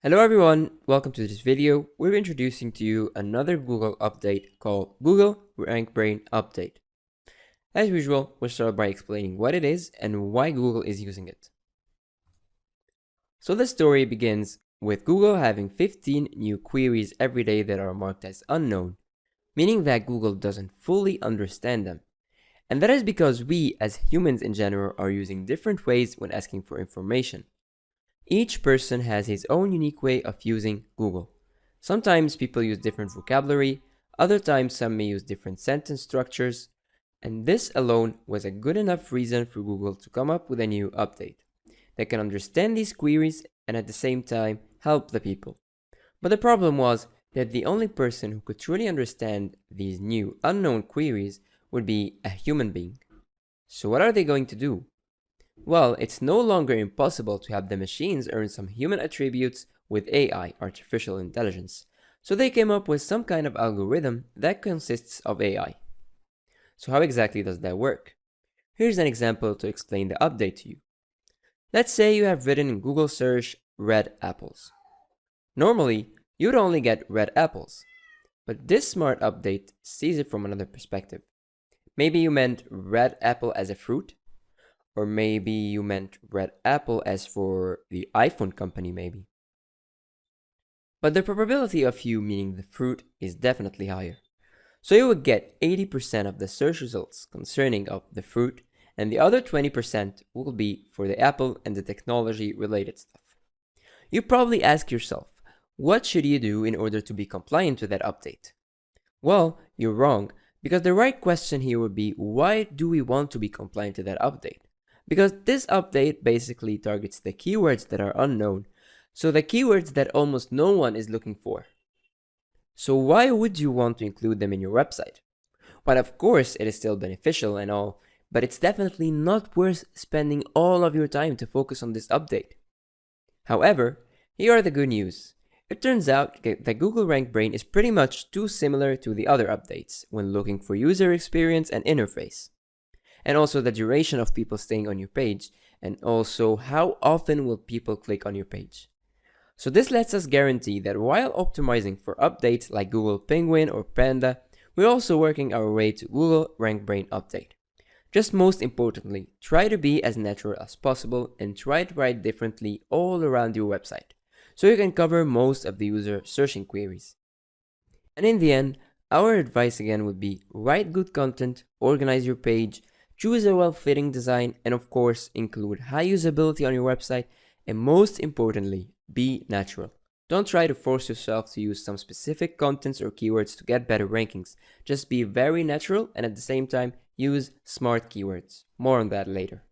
Hello everyone, welcome to this video. We're introducing to you another Google update called Google Rankbrain Update. As usual, we'll start by explaining what it is and why Google is using it. So the story begins with Google having 15 new queries every day that are marked as unknown, meaning that Google doesn't fully understand them. And that is because we as humans in general are using different ways when asking for information. Each person has his own unique way of using Google. Sometimes people use different vocabulary, other times some may use different sentence structures, and this alone was a good enough reason for Google to come up with a new update that can understand these queries and at the same time help the people. But the problem was that the only person who could truly understand these new unknown queries would be a human being. So what are they going to do? Well, it's no longer impossible to have the machines earn some human attributes with AI, artificial intelligence. So they came up with some kind of algorithm that consists of AI. So how exactly does that work? Here's an example to explain the update to you. Let's say you have written in Google search red apples. Normally, you'd only get red apples, but this smart update sees it from another perspective. Maybe you meant red apple as a fruit, or maybe you meant red apple as for the iPhone company maybe. But the probability of you meaning the fruit is definitely higher. So you would get 80% of the search results concerning of the fruit, and the other 20% will be for the apple and the technology related stuff. You probably ask yourself, what should you do in order to be compliant with that update? Well, you're wrong, because the right question here would be, why do we want to be compliant to that update? Because this update basically targets the keywords that are unknown, so the keywords that almost no one is looking for. So why would you want to include them in your website? Well, of course it is still beneficial and all, but it's definitely not worth spending all of your time to focus on this update. However, here are the good news. It turns out that Google Rankbrain is pretty much too similar to the other updates when looking for user experience and interface. And also the duration of people staying on your page, and also how often will people click on your page. So this lets us guarantee that while optimizing for updates like Google Penguin or Panda, we're also working our way to Google Rankbrain update. Just most importantly, try to be as natural as possible and try to write differently all around your website, so you can cover most of the user searching queries. And in the end, our advice again would be write good content, organize your page, choose a well-fitting design, and of course, include high usability on your website, and most importantly, be natural. Don't try to force yourself to use some specific contents or keywords to get better rankings. Just be very natural and at the same time, use smart keywords. More on that later.